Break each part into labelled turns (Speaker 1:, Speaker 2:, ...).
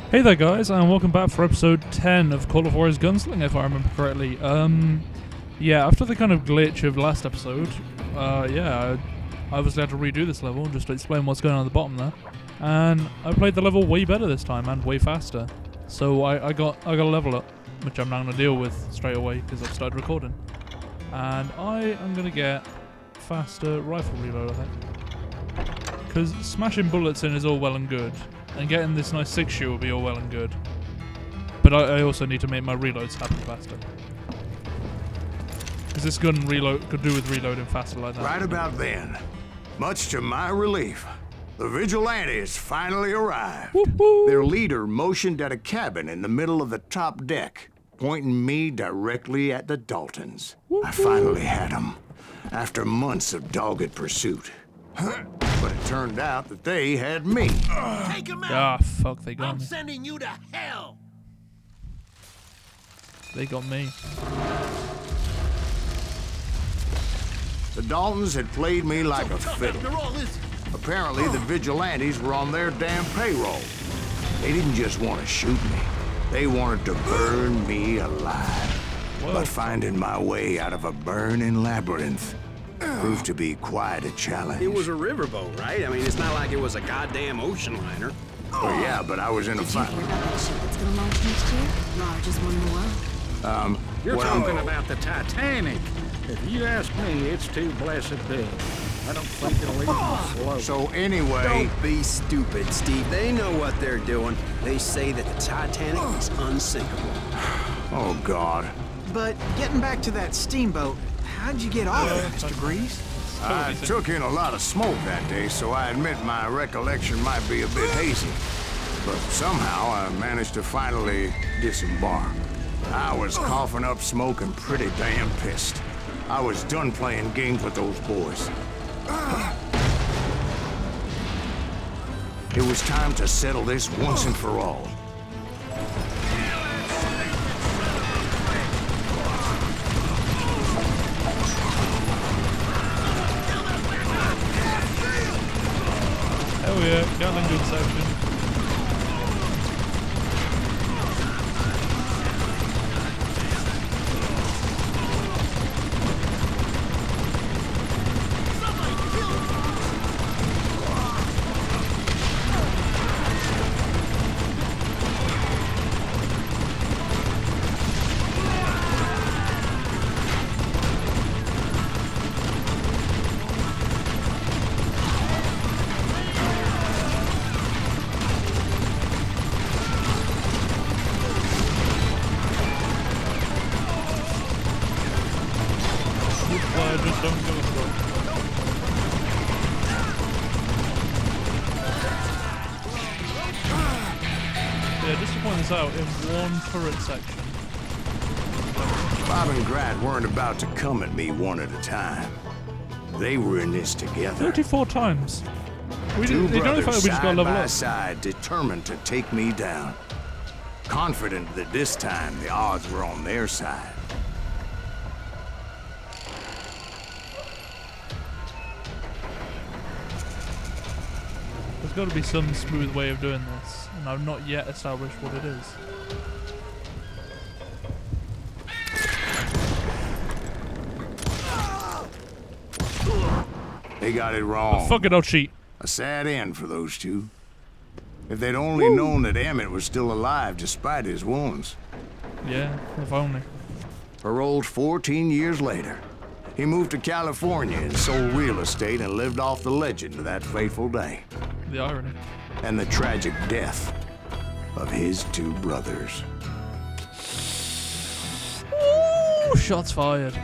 Speaker 1: Hey there guys, and welcome back for episode 10 of Call of Juarez Gunslinger, if I remember correctly. Yeah, after the kind of glitch of last episode, I obviously had to redo this level, just to explain what's going on at the bottom there. And I played the level way better this time, and way faster. So I got a level up, which I'm not going to deal with straight away, because I've started recording. And I am going to get faster rifle reload, I think. Because smashing bullets in is all well and good. And getting this nice 6-shooter will be all well and good. But I also need to make my reloads happen faster. Because this gun reload could do with reloading faster like that.
Speaker 2: Right about then, much to my relief, the vigilantes finally arrived.
Speaker 1: Woo-hoo.
Speaker 2: Their leader motioned at a cabin in the middle of the top deck, pointing me directly at the Daltons.
Speaker 1: Woo-hoo.
Speaker 2: I finally had them, after months of dogged pursuit. But it turned out that they had me.
Speaker 3: Take him out!
Speaker 1: Ah, fuck, they got
Speaker 3: I'm
Speaker 1: me.
Speaker 3: sending you to hell!
Speaker 1: They got me.
Speaker 2: The Daltons had played me like a
Speaker 3: Tough
Speaker 2: fiddle.
Speaker 3: after all this.
Speaker 2: Apparently, the vigilantes were on their damn payroll. They didn't just want to shoot me. They wanted to burn me alive.
Speaker 1: Whoa.
Speaker 2: But finding my way out of a burning labyrinth proved to be quite a challenge.
Speaker 4: It was a riverboat, right? I mean, it's not like it was a goddamn ocean liner.
Speaker 2: Oh, yeah, but I was in a
Speaker 5: Did you
Speaker 2: fight.
Speaker 5: hear about that ship that's gonna launch next year? Largest one in the world.
Speaker 6: You're
Speaker 2: well,
Speaker 6: talking about the Titanic. If you ask me, it's too blessed big. I don't think it'll even float.
Speaker 2: So anyway,
Speaker 4: Don't be stupid, Steve. They know what they're doing. They say that the Titanic is unsinkable.
Speaker 2: oh, God.
Speaker 7: But getting back to that steamboat, how'd you get off it, Mr. Grease?
Speaker 2: I took in a lot of smoke that day, so I admit my recollection might be a bit hazy. But somehow I managed to finally disembark. I was coughing up smoke and pretty damn pissed. I was done playing games with those boys. It was time to settle this once and for all.
Speaker 1: Hell yeah, Gatling gun section. I just don't give a fuck. Yeah, just to point this out, in one turret section.
Speaker 2: Bob and Grat weren't about to come at me one at a time. They were in this together.
Speaker 1: 34 times. We
Speaker 2: Two
Speaker 1: didn't, they don't know
Speaker 2: brothers
Speaker 1: if we just got
Speaker 2: side
Speaker 1: level
Speaker 2: by
Speaker 1: up.
Speaker 2: side, determined to take me down. Confident that this time the odds were on their side.
Speaker 1: There's got to be some smooth way of doing this, and I've not yet established what it is.
Speaker 2: They got it wrong.
Speaker 1: But fuck it, I'll cheat.
Speaker 2: A sad end for those two. If they'd only known that Emmett was still alive despite his wounds.
Speaker 1: Yeah, if only.
Speaker 2: Paroled 14 years later. He moved to California and sold real estate and lived off the legend of that fateful day.
Speaker 1: The irony.
Speaker 2: And the tragic death of his two brothers.
Speaker 1: Ooh, shots fired.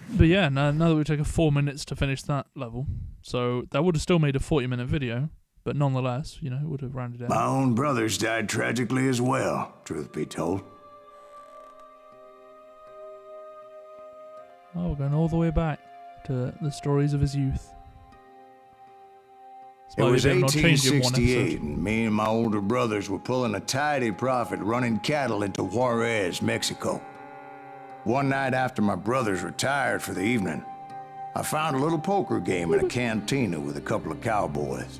Speaker 1: But yeah, now that we've taken 4 minutes to finish that level, so that would have still made a 40-minute video, but nonetheless, you know, it would have rounded out.
Speaker 2: My own brothers died tragically as well, truth be told.
Speaker 1: Oh, we're going all the way back to the stories of his youth.
Speaker 2: It was
Speaker 1: They've not changed in one
Speaker 2: 1868,
Speaker 1: episode.
Speaker 2: and me and my older brothers were pulling a tidy profit running cattle into Juarez, Mexico. One night after my brothers retired for the evening, I found a little poker game in a cantina with a couple of cowboys.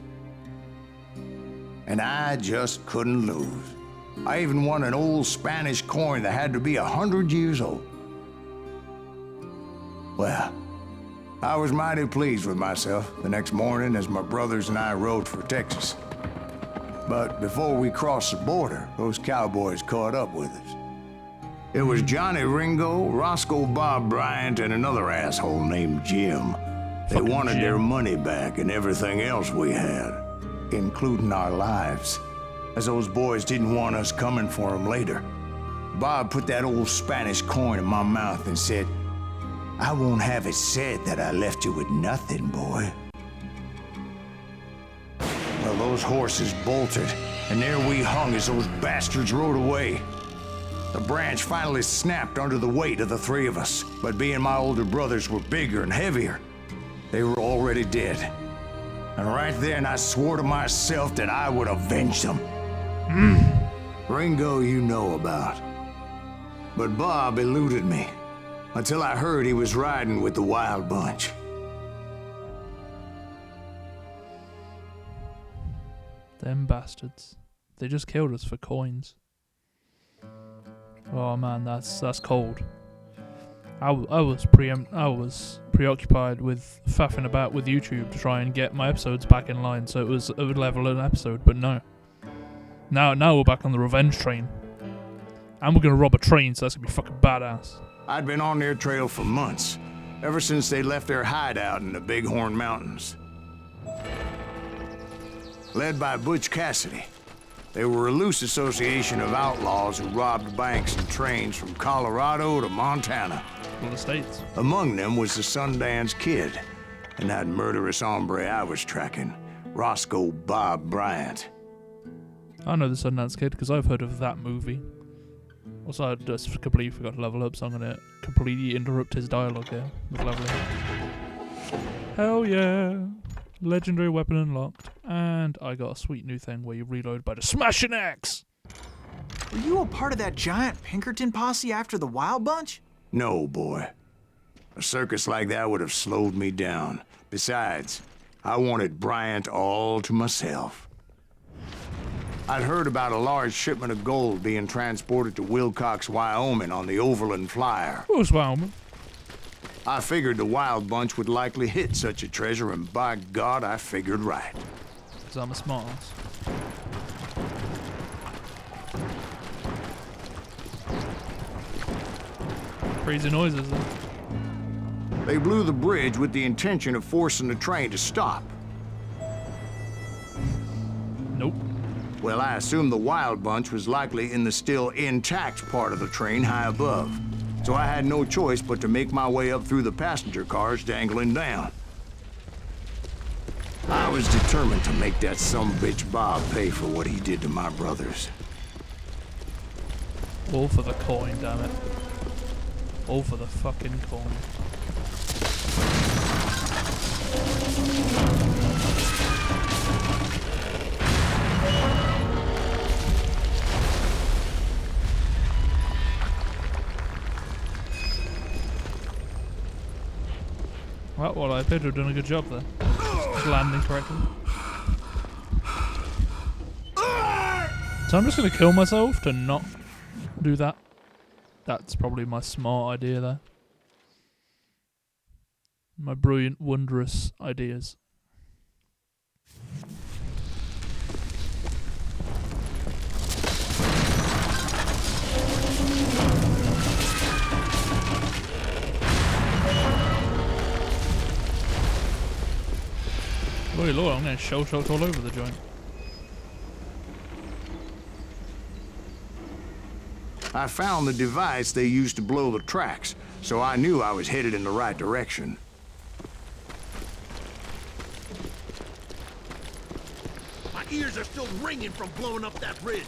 Speaker 2: and I just couldn't lose. I even won an old Spanish coin that had to be 100 years old. Well, I was mighty pleased with myself the next morning as my brothers and I rode for Texas. But before we crossed the border, those cowboys caught up with us. It was Johnny Ringo, Roscoe Bob Bryant, and another asshole named Jim. They wanted their money back and everything else we had, including our lives, as those boys didn't want us coming for them later. Bob put that old Spanish coin in my mouth and said, "I won't have it said that I left you with nothing, boy." Well, those horses bolted, and there we hung as those bastards rode away. The branch finally snapped under the weight of the three of us, but being my older brothers were bigger and heavier, they were already dead. And right then I swore to myself that I would avenge them. Ringo you know about. But Bob eluded me, until I heard he was riding with the Wild Bunch.
Speaker 1: Them bastards. They just killed us for coins. Oh man, that's cold. I was preoccupied with faffing about with YouTube to try and get my episodes back in line, so it would level an episode, but no. Now we're back on the revenge train. And we're gonna rob a train, so that's gonna be fucking badass.
Speaker 2: I'd been on their trail for months, ever since they left their hideout in the Bighorn Mountains. Led by Butch Cassidy, they were a loose association of outlaws who robbed banks and trains from Colorado to Montana.
Speaker 1: All the states.
Speaker 2: Among them was the Sundance Kid, and that murderous hombre I was tracking, Roscoe Bob Bryant.
Speaker 1: I know the Sundance Kid because I've heard of that movie. Also, I just completely forgot to level up, so I'm gonna completely interrupt his dialogue here with leveling up. Hell yeah! Legendary weapon unlocked, and I got a sweet new thing where you reload by the smashing axe!
Speaker 7: Were you a part of that giant Pinkerton posse after the Wild Bunch?
Speaker 2: No, boy. A circus like that would have slowed me down. Besides, I wanted Bryant all to myself. I'd heard about a large shipment of gold being transported to Wilcox, Wyoming on the Overland Flyer.
Speaker 1: Who's Wyoming?
Speaker 2: I figured the Wild Bunch would likely hit such a treasure, and by God, I figured right.
Speaker 1: Because I'm a smart ass. Crazy noises though.
Speaker 2: They blew the bridge with the intention of forcing the train to stop.
Speaker 1: Nope.
Speaker 2: Well, I assumed the Wild Bunch was likely in the still intact part of the train high above. So I had no choice but to make my way up through the passenger cars dangling down. I was determined to make that sumbitch Bob pay for what he did to my brothers.
Speaker 1: All for the coin, damn it. All for the fucking coin. Well, I appear to have done a good job there. Just landing correctly. So I'm just going to kill myself to not do that. That's probably my smart idea there. My brilliant, wondrous ideas. Lordy Lord, I'm getting shell shocked all over the joint.
Speaker 2: I found the device they used to blow the tracks, so I knew I was headed in the right direction.
Speaker 3: My ears are still ringing from blowing up that bridge.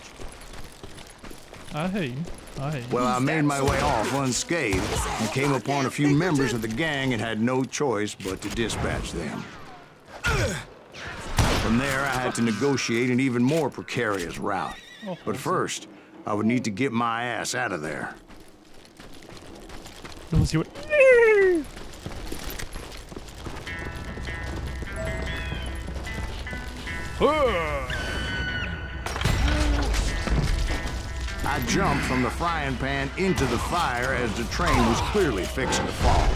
Speaker 1: I hear you. I hear you.
Speaker 2: Well, I made my way off unscathed and came upon a few members of the gang and had no choice but to dispatch them. From there, I had to negotiate an even more precarious route. But first, I would need to get my ass out of there.
Speaker 1: Don't see what.
Speaker 2: I jumped from the frying pan into the fire as the train was clearly fixing to fall.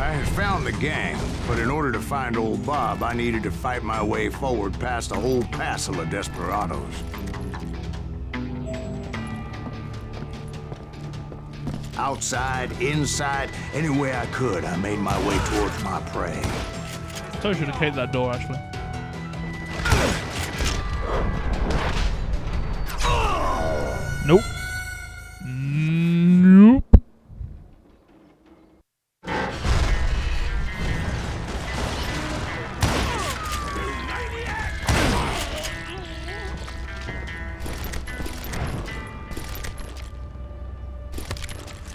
Speaker 2: I had found the gang, but in order to find old Bob, I needed to fight my way forward past a whole passel of desperados. Outside, inside, any way I could, I made my way towards my prey.
Speaker 1: So I should have kicked that door, actually. Nope. Nope.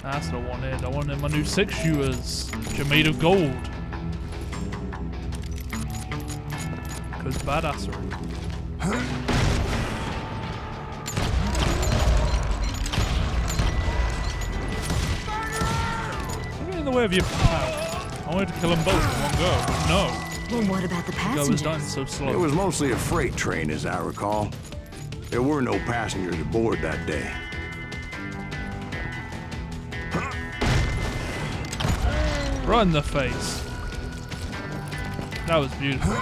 Speaker 1: That's what I wanted. I wanted my new 6-shooters, which are made of gold. Because badassery. Get in the way of your pal. I wanted to kill them both in one go, but no.
Speaker 5: Well, what about the
Speaker 1: Go
Speaker 5: passengers?
Speaker 1: was done so slow.
Speaker 2: It was mostly a freight train, as I recall. There were no passengers aboard that day.
Speaker 1: Right in the face. That was beautiful.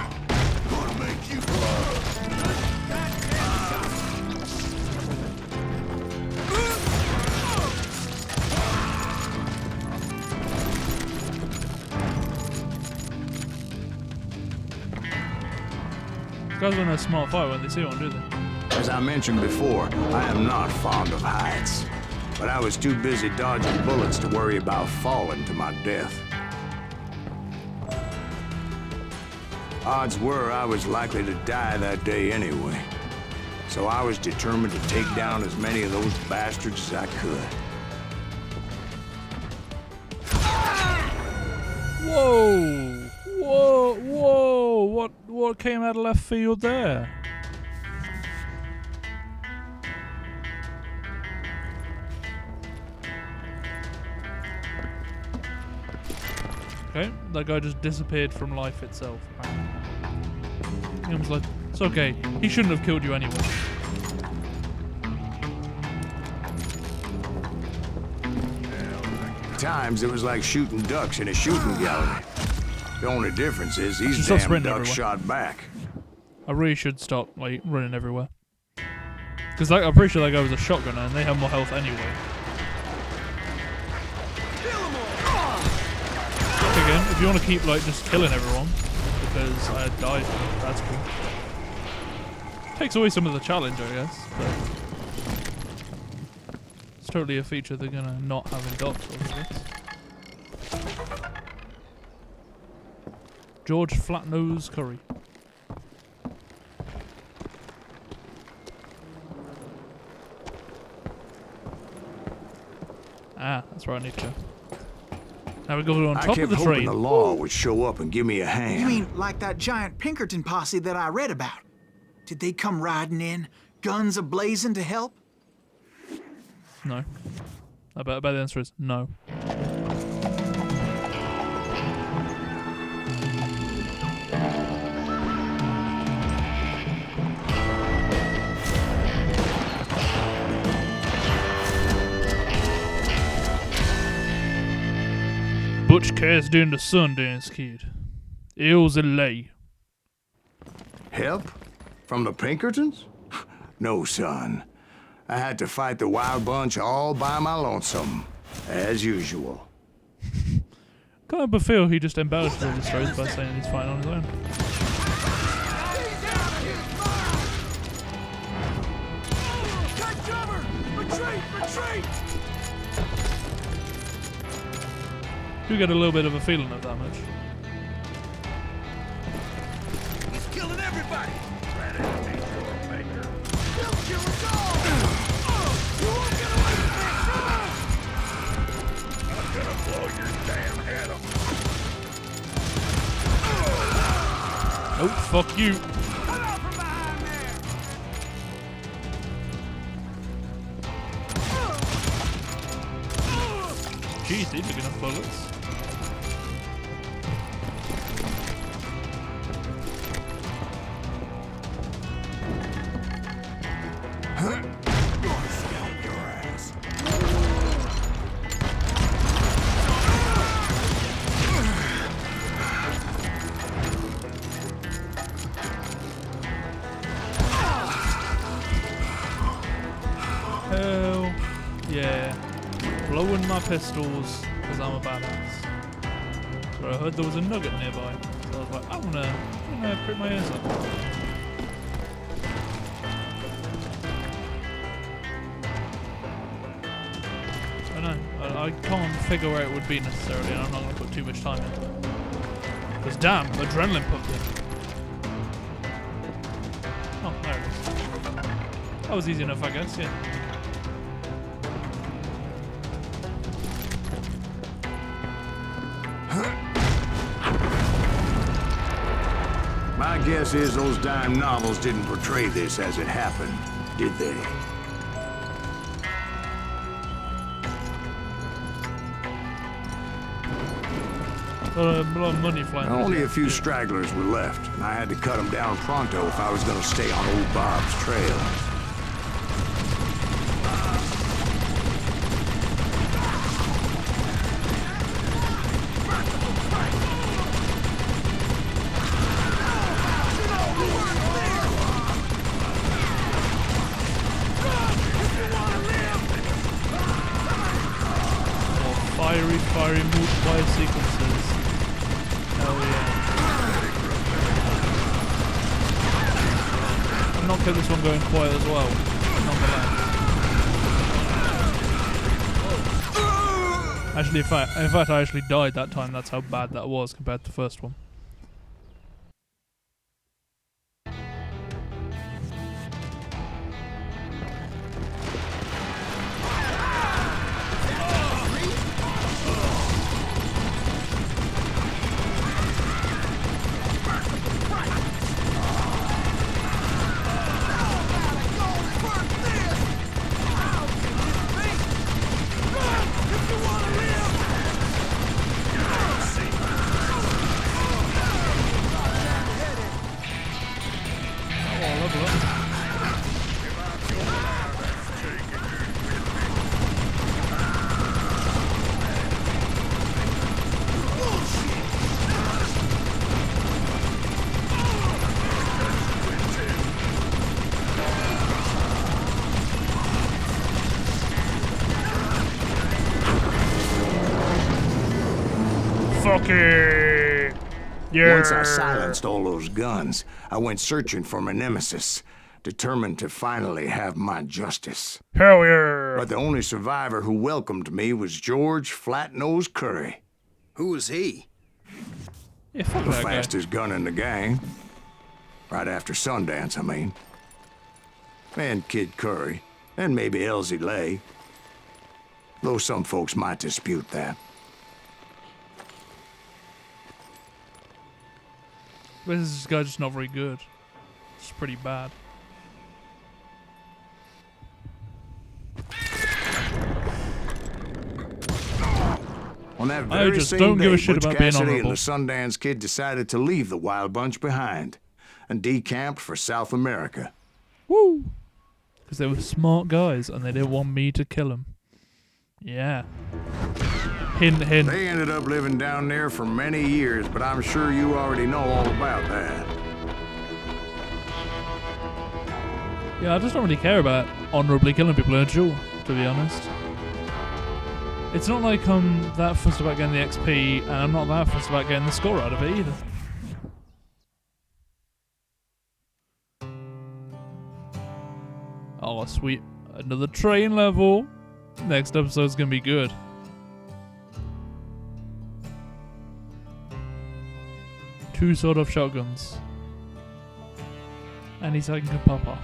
Speaker 1: These guys win a small fight when they see one, do they?
Speaker 2: As I mentioned before, I am not fond of heights. But I was too busy dodging bullets to worry about falling to my death. Odds were I was likely to die that day anyway. So I was determined to take down as many of those bastards as I could.
Speaker 1: Whoa! Whoa! Whoa! What came out of left field there? Okay, that guy just disappeared from life itself. He was like, it's okay. He shouldn't have killed you anyway.
Speaker 2: At times, it was like shooting ducks in a shooting gallery. The only difference is these
Speaker 1: Just stop
Speaker 2: damn
Speaker 1: sprinting
Speaker 2: ducks
Speaker 1: everywhere.
Speaker 2: shot back.
Speaker 1: I really should stop like running everywhere. Because I'm pretty sure that guy was a shotgunner and they have more health anyway. Again, if you want to keep like just killing everyone, because I died, that's cool. Takes away some of the challenge, I guess, but it's totally a feature they're gonna not have in Dark Souls, I guess. George Flatnose Curry. Ah, that's where I need to go. Now we go on
Speaker 2: I
Speaker 1: top
Speaker 2: kept
Speaker 1: of the
Speaker 2: hoping
Speaker 1: train.
Speaker 2: the law would show up and give me a hand.
Speaker 7: You mean like that giant Pinkerton posse that I read about? Did they come riding in, guns a-blazing to help?
Speaker 1: No. I bet the answer is no. Butch Cassidy and the Sundance Kid. Ills lay.
Speaker 2: Help? From the Pinkertons? No, son. I had to fight the Wild Bunch all by my lonesome, as usual.
Speaker 1: Kind of feel he just embellishes all the stories by saying he's fine on his own.
Speaker 3: Got cover! Retreat! Retreat!
Speaker 1: Do get a little bit of a feeling of that much.
Speaker 3: He's killing everybody! He'll kill us all! You won't get away with this! I'm gonna blow your damn head off!
Speaker 1: Oh, fuck you.
Speaker 3: Come out from behind there!
Speaker 1: Jeez, they took enough bullets. blowing my pistols because I'm a badass. But I heard there was a nugget nearby, so I was like, I'm gonna prick my ears up. I know, I can't figure where it would be necessarily, and I'm not gonna put too much time into it. Because damn, adrenaline pumped in. Oh, there it is. That was easy enough, I guess, yeah.
Speaker 2: My guess is those dime novels didn't portray this as it happened, did they?
Speaker 1: A lot of money flying.
Speaker 2: Only a few stragglers were left, and I had to cut them down pronto if I was going to stay on old Bob's trail.
Speaker 1: Fiery multiplier sequences. Hell yeah. I've not kept this one going quiet as well, nonetheless. Actually, in fact, I actually died that time. That's how bad that was compared to the first one. Fuck it! Yeah!
Speaker 2: Once I silenced all those guns, I went searching for my nemesis, determined to finally have my justice.
Speaker 1: Hell yeah!
Speaker 2: But the only survivor who welcomed me was George Flat-Nosed Curry.
Speaker 4: Who was he?
Speaker 1: Yeah, fuck
Speaker 2: The
Speaker 1: that guy.
Speaker 2: fastest gun in the gang. Right after Sundance, I mean. And Kid Curry. And maybe Elsie Lay. Though some folks might dispute that.
Speaker 1: This guy's just not very good. It's pretty bad.
Speaker 2: On that
Speaker 1: I
Speaker 2: very
Speaker 1: just
Speaker 2: same
Speaker 1: don't give a
Speaker 2: day,
Speaker 1: shit
Speaker 2: Butch
Speaker 1: about being
Speaker 2: Cassidy
Speaker 1: honorable.
Speaker 2: and the Sundance Kid decided to leave the Wild Bunch behind and decamped for South America.
Speaker 1: Woo! Because they were smart guys and they didn't want me to kill them. Yeah. Hint, hint.
Speaker 2: They ended up living down there for many years, but I'm sure you already know all about that.
Speaker 1: Yeah, I just don't really care about honorably killing people in a duel, to be honest. It's not like I'm that fussed about getting the XP, and I'm not that fussed about getting the score out of it either. Oh, sweet. Another train level. Next episode's gonna be good. Two sawed-off shotguns. Any second can pop off.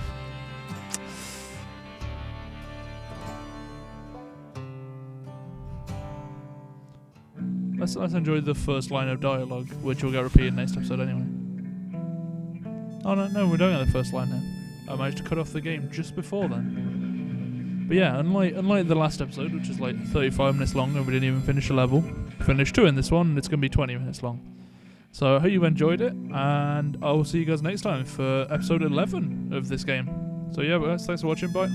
Speaker 1: Let's enjoy the first line of dialogue, which will get repeated next episode anyway. Oh no, we don't have the first line now. I managed to cut off the game just before then. But yeah, unlike the last episode, which is like 35 minutes long and we didn't even finish a level, finished 2 in this one, and it's going to be 20 minutes long. So I hope you enjoyed it, and I will see you guys next time for episode 11 of this game. So yeah, guys, thanks for watching, bye.